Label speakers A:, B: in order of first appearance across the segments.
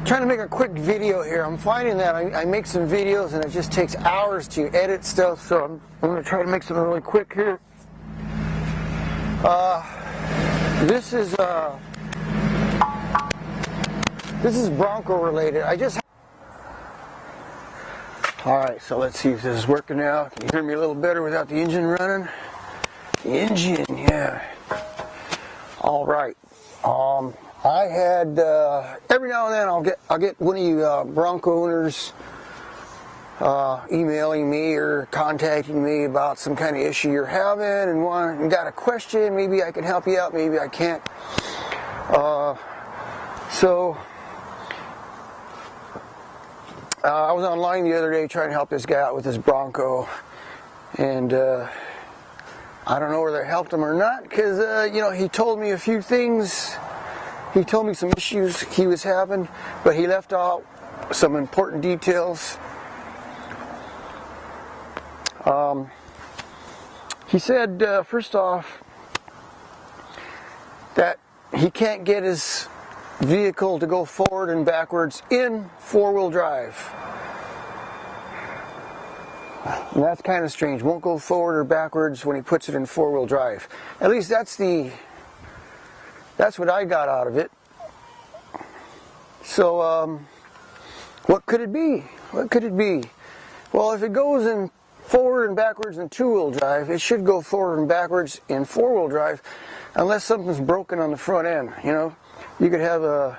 A: trying to make a quick video here. I'm finding that I make some videos and it just takes hours to edit stuff, so I'm going to try to make something really quick here. This is Bronco related. Alright, so let's see if this is working now. Can you hear me a little better without the engine running? The engine, yeah. Alright. I had every now and then I'll get one of you Bronco owners emailing me or contacting me about some kind of issue you're having and got a question. Maybe I can help you out, maybe I can't. I was online the other day trying to help this guy out with his Bronco, and I don't know whether it helped him or not, because he told me a few things. He told me some issues he was having, but he left out some important details. He said, first off, that he can't get his vehicle to go forward and backwards in four-wheel drive. And that's kind of strange. Won't go forward or backwards when he puts it in four-wheel drive. At least that's what I got out of it. So, what could it be? What could it be? Well, if it goes in forward and backwards in two-wheel drive, it should go forward and backwards in four-wheel drive, unless something's broken on the front end. You could have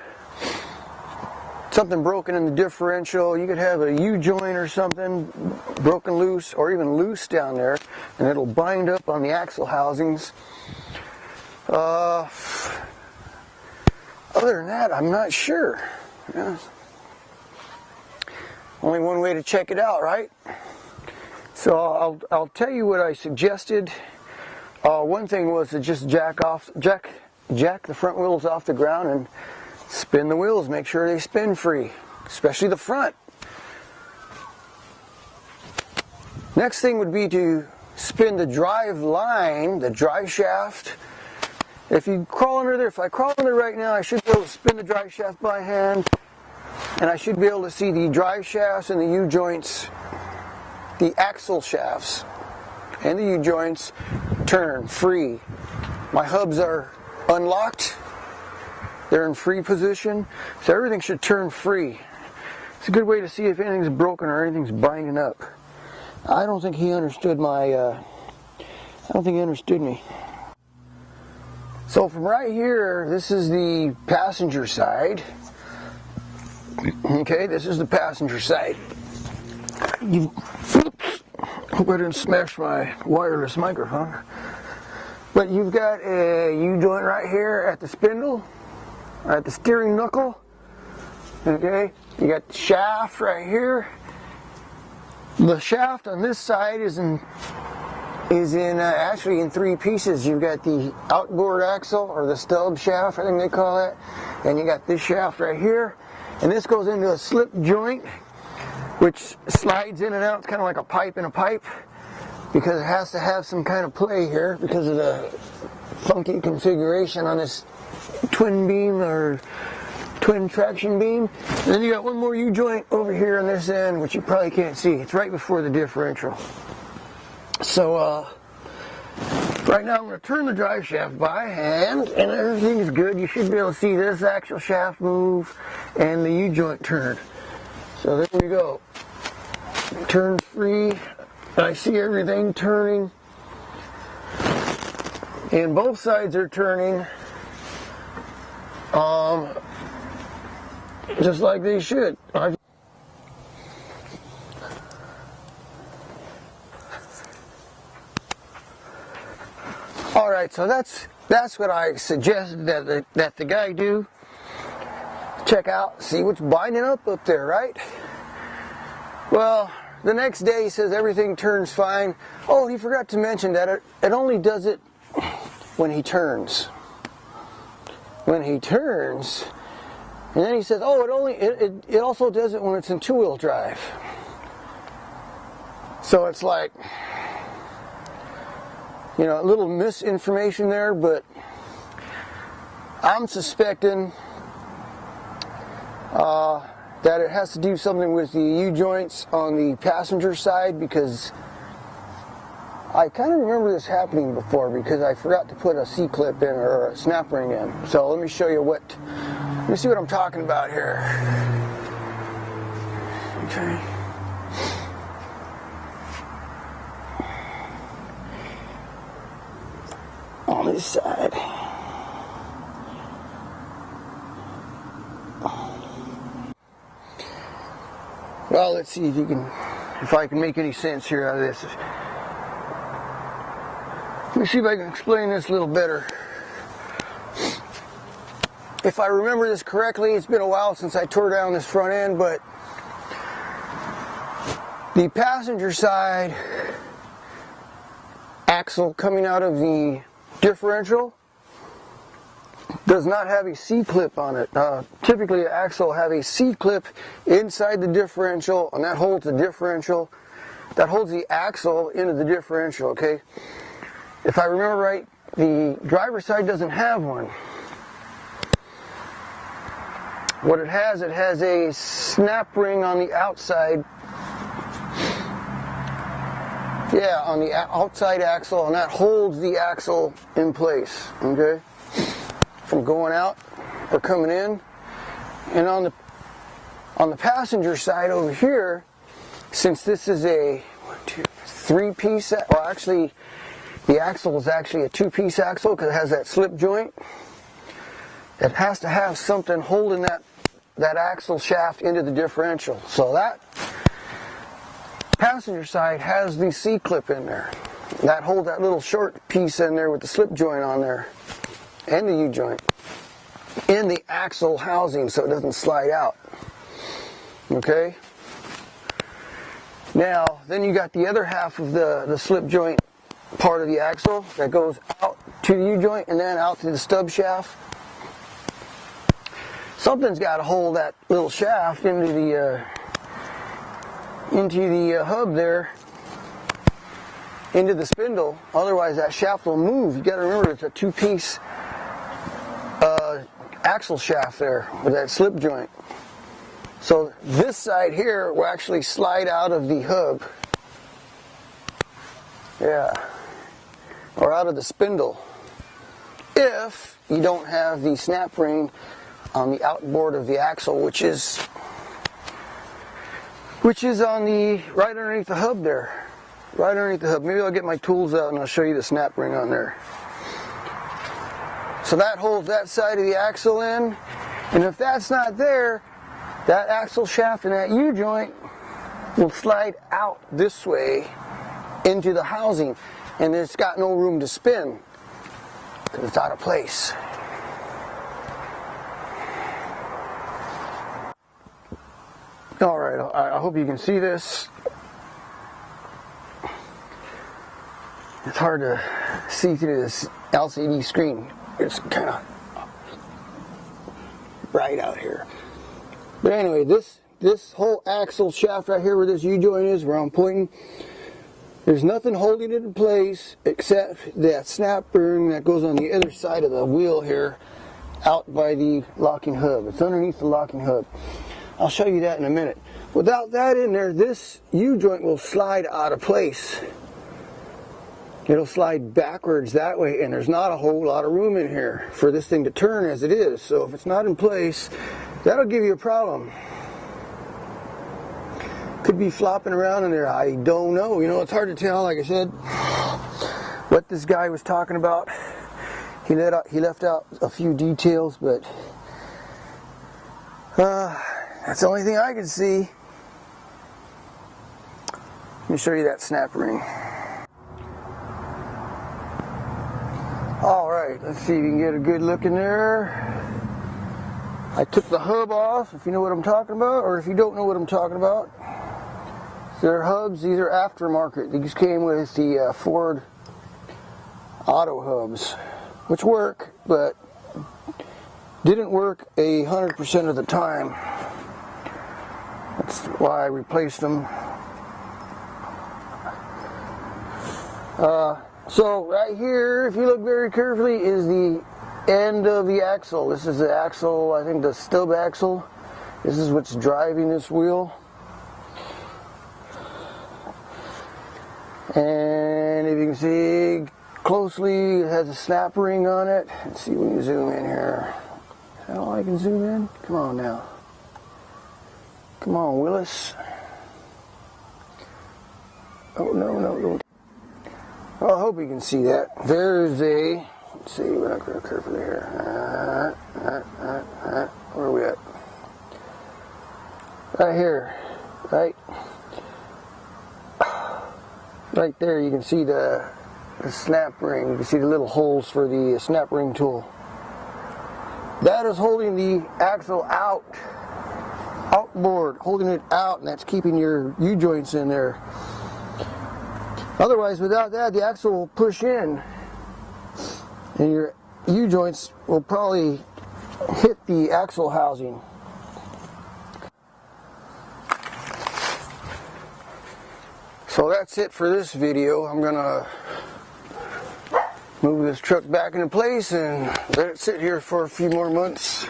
A: something broken in the differential. You could have a U-joint or something broken loose, or even loose down there, and it'll bind up on the axle housings. Other than that, I'm not sure. Only one way to check it out, right? So I'll tell you what I suggested. One thing was to just jack the front wheels off the ground and spin the wheels. Make sure they spin free, especially the front. Next thing would be to spin the drive line, the drive shaft. If I crawl under right now, I should be able to spin the drive shaft by hand, and I should be able to see the drive shafts and the U-joints, the axle shafts and the U-joints turn free. My hubs are unlocked. They're in free position, so everything should turn free. It's a good way to see if anything's broken or anything's binding up. I don't think he understood I don't think he understood me. So from right here, this is the passenger side. Okay, this is the passenger side. Oops, hope I didn't smash my wireless microphone. But you've got a U-joint right here at the spindle, at the steering knuckle. Okay, you got the shaft right here. The shaft on this side is actually in three pieces. You've got the outboard axle, or the stub shaft, I think they call it, and you got this shaft right here, and this goes into a slip joint, which slides in and out. It's kind of like a pipe in a pipe, because it has to have some kind of play here because of the funky configuration on this twin beam or twin traction beam. And then you got one more U-joint over here on this end, which you probably can't see. It's right before the differential. So right now I'm going to turn the drive shaft by hand, and everything's good. You should be able to see this axle shaft move and the U-joint turn. So there we go. Turns free. I see everything turning, and both sides are turning just like they should. Alright, so that's what I suggested that the guy do. Check out, see what's binding up there, right? Well, the next day he says everything turns fine. Oh, he forgot to mention that it only does it when he turns. When he turns, and then he says, oh, it also does it when it's in two-wheel drive. So it's like, a little misinformation there, but I'm suspecting that it has to do something with the U-joints on the passenger side, because I kind of remember this happening before because I forgot to put a C-clip in or a snap ring in. So let me show you let me see what I'm talking about here. Okay. On this side. Well, let's see if I can make any sense here out of this. Let me see if I can explain this a little better. If I remember this correctly, it's been a while since I tore down this front end, but the passenger side axle coming out of the differential does not have a C-clip on it. Typically, an axle will have a C-clip inside the differential, and that holds the differential. That holds the axle into the differential, okay? If I remember right, the driver's side doesn't have one. What it has a snap ring on the outside. Yeah, on the outside axle, and that holds the axle in place, okay? From going out or coming in. And on the passenger side over here, since this is a 3-piece, well actually the axle is actually a 2-piece axle because it has that slip joint. It has to have something holding that axle shaft into the differential. So that passenger side has the C-clip in there. That holds that little short piece in there with the slip joint on there and the U-joint in the axle housing so it doesn't slide out. Okay? Now, then you got the other half of the slip joint part of the axle that goes out to the U-joint and then out to the stub shaft. Something's got to hold that little shaft into the hub there, into the spindle. Otherwise, that shaft will move. You got to remember it's a 2-piece axle shaft there with that slip joint. So this side here will actually slide out of the hub. Yeah. Or out of the spindle. If you don't have the snap ring on the outboard of the axle, which is on the right underneath the hub there. Right underneath the hub. Maybe I'll get my tools out and I'll show you the snap ring on there. So that holds that side of the axle in, and if that's not there, that axle shaft and that U-joint will slide out this way into the housing, and it's got no room to spin because it's out of place. Alright, I hope you can see this. It's hard to see through this LCD screen. It's kind of bright out here. But anyway, this whole axle shaft right here where this U-joint is, where I'm pointing, there's nothing holding it in place except that snap ring that goes on the other side of the wheel here, out by the locking hub. It's underneath the locking hub. I'll show you that in a minute. Without that in there, this U-joint will slide out of place. It'll slide backwards that way, and there's not a whole lot of room in here for this thing to turn as it is. So if it's not in place, that'll give you a problem. Could be flopping around in there. I don't know. You know, it's hard to tell, like I said, what this guy was talking about. He left out a few details, but that's the only thing I can see. Let me show you that snap ring. Alright, let's see if you can get a good look in there. I took the hub off, if you know what I'm talking about, or if you don't know what I'm talking about. They're hubs, these are aftermarket. These came with the Ford Auto hubs, which work, but didn't work 100% of the time. That's why I replaced them. So right here, if you look very carefully, is the end of the axle. This is the axle, I think the stub axle. This is what's driving this wheel. And if you can see closely, it has a snap ring on it. Let's see when you zoom in here. Is that all I can zoom in? Come on now. Come on, Willis. Oh, no, don't. Well, I hope you can see that. There's a, let's see, we're not going to carefully here. Where are we at? Right here, right there, you can see the snap ring. You can see the little holes for the snap ring tool. That is holding the axle outboard, holding it out, and that's keeping your U-joints in there. Otherwise, without that, the axle will push in, and your U-joints will probably hit the axle housing. So that's it for this video. I'm gonna move this truck back into place and let it sit here for a few more months.